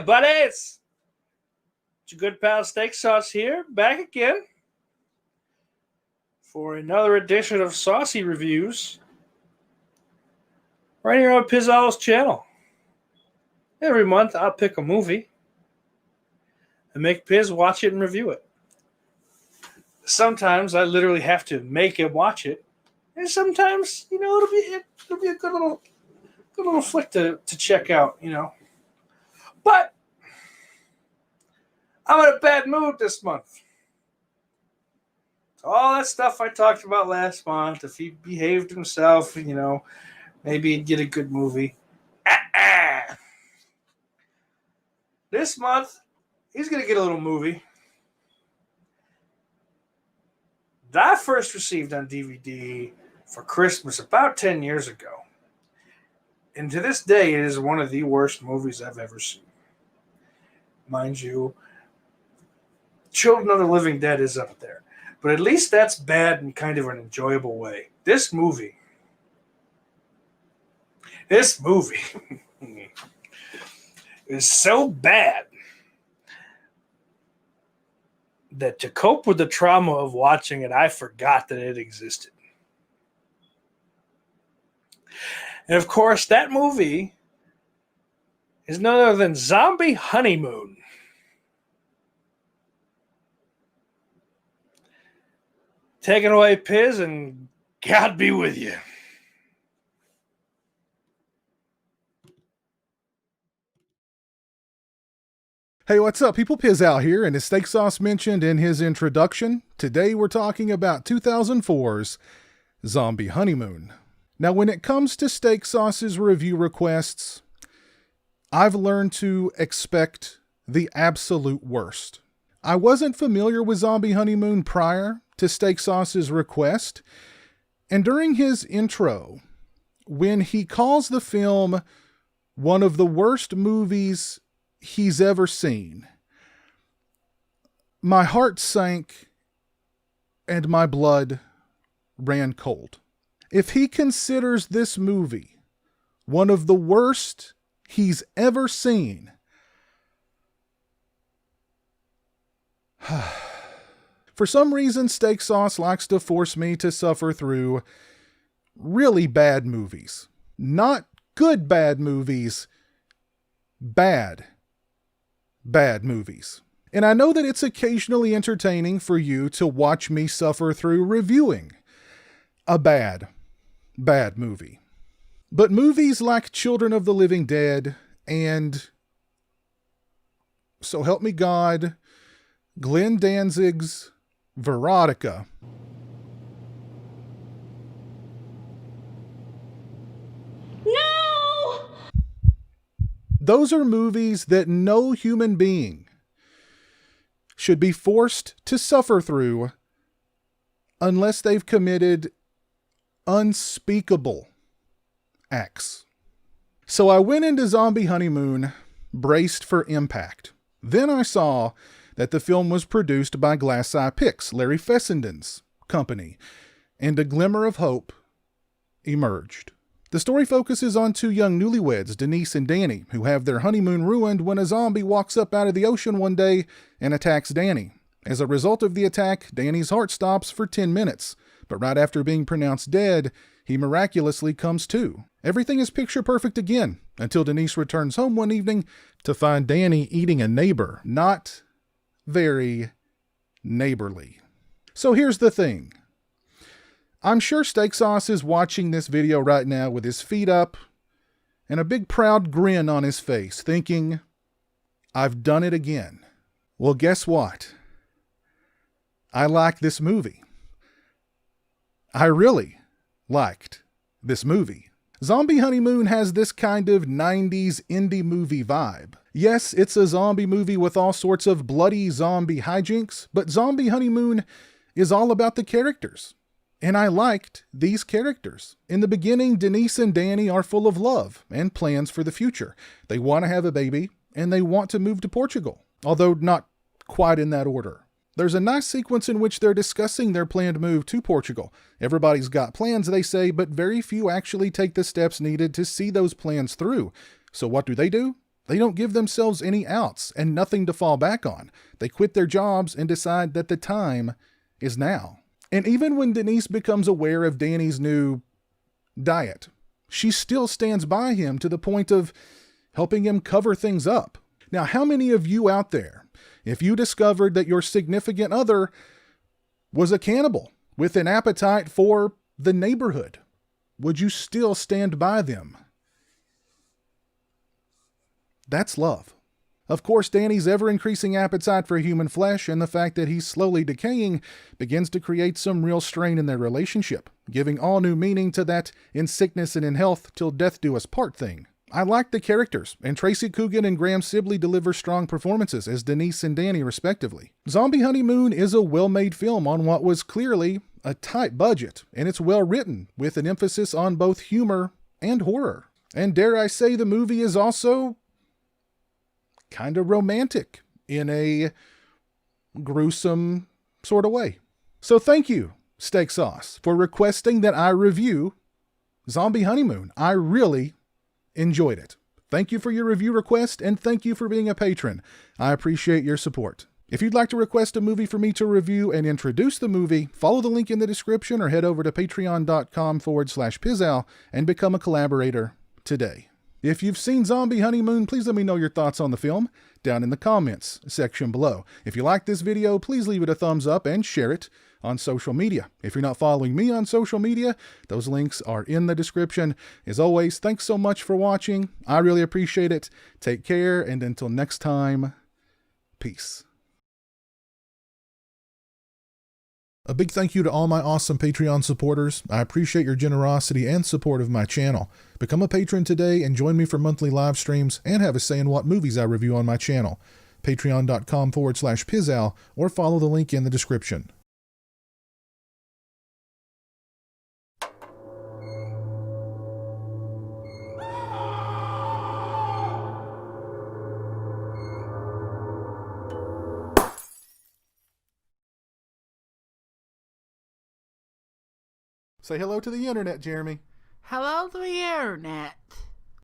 buddies? It's your good pal Steak Sauce here, back again for another edition of Saucy Reviews right here on Pizowell's channel. Every month I'll pick a movie and make Piz watch it and review it. Sometimes I literally have to make him watch it, and sometimes it'll be a good little flick to check out, But I'm in a bad mood this month. So all that stuff I talked about last month, if he behaved himself, maybe he'd get a good movie. This month, he's going to get a little movie that I first received on DVD for Christmas about 10 years ago. And to this day, it is one of the worst movies I've ever seen. Mind you, Children of the Living Dead is up there. But at least that's bad in kind of an enjoyable way. This movie is so bad that to cope with the trauma of watching it, I forgot that it existed. And of course, that movie is none other than Zombie Honeymoon. Take it away, Piz, and God be with you. Hey, what's up, people? Piz out here, and as Steak Sauce mentioned in his introduction, today we're talking about 2004's Zombie Honeymoon. Now, when it comes to Steak Sauce's review requests, I've learned to expect the absolute worst. I wasn't familiar with Zombie Honeymoon prior to Steak Sauce's request, and during his intro, when he calls the film one of the worst movies he's ever seen, my heart sank and my blood ran cold. If he considers this movie one of the worst he's ever seen, for some reason, Steak Sauce likes to force me to suffer through really bad movies. Not good bad movies, bad movies. And I know that it's occasionally entertaining for you to watch me suffer through reviewing a bad movie. But movies like Children of the Living Dead and, so help me God, Glenn Danzig's Veronica No! Those are movies that no human being should be forced to suffer through unless they've committed unspeakable acts. So I went into Zombie Honeymoon braced for impact. Then I saw that the film was produced by Glass Eye Pix, Larry Fessenden's company, and a glimmer of hope emerged. The story focuses on two young newlyweds, Denise and Danny, who have their honeymoon ruined when a zombie walks up out of the ocean one day and attacks Danny. As a result of the attack, Danny's heart stops for 10 minutes, but right after being pronounced dead, he miraculously comes to. Everything is picture perfect again, until Denise returns home one evening to find Danny eating a neighbor. Not very neighborly. So here's the thing. I'm sure Steak Sauce is watching this video right now with his feet up and a big proud grin on his face, thinking, I've done it again. Well, guess what? I like this movie. I really liked this movie. Zombie Honeymoon has this kind of 90s indie movie vibe. Yes, it's a zombie movie with all sorts of bloody zombie hijinks, but Zombie Honeymoon is all about the characters. And I liked these characters. In the beginning, Denise and Danny are full of love and plans for the future. They want to have a baby, and they want to move to Portugal, although not quite in that order. There's a nice sequence in which they're discussing their planned move to Portugal. Everybody's got plans, they say, but very few actually take the steps needed to see those plans through. So what do? They don't give themselves any outs and nothing to fall back on. They quit their jobs and decide that the time is now. And even when Denise becomes aware of Danny's new diet, she still stands by him to the point of helping him cover things up. Now, how many of you out there, if you discovered that your significant other was a cannibal with an appetite for the neighborhood, would you still stand by them? That's love. Of course, Danny's ever-increasing appetite for human flesh and the fact that he's slowly decaying begins to create some real strain in their relationship, giving all new meaning to that in sickness and in health till death do us part thing. I like the characters, and Tracy Coogan and Graham Sibley deliver strong performances as Denise and Danny respectively. Zombie Honeymoon is a well-made film on what was clearly a tight budget, and it's well written, with an emphasis on both humor and horror. And dare I say, the movie is also kind of romantic in a gruesome sort of way. So thank you, Steak Sauce, for requesting that I review Zombie Honeymoon. I really enjoyed it. Thank you for your review request, and thank you for being a patron. I appreciate your support. If you'd like to request a movie for me to review and introduce the movie, follow the link in the description or head over to patreon.com/pizowell and become a collaborator today. If you've seen Zombie Honeymoon, please let me know your thoughts on the film down in the comments section below. If you like this video, please leave it a thumbs up and share it on social media. If you're not following me on social media, those links are in the description. As always, thanks so much for watching. I really appreciate it. Take care, and until next time, peace. A big thank you to all my awesome Patreon supporters. I appreciate your generosity and support of my channel. Become a patron today and join me for monthly live streams and have a say in what movies I review on my channel. Patreon.com/pizowell or follow the link in the description. Say hello to the internet, Jeremy. Hello to the internet.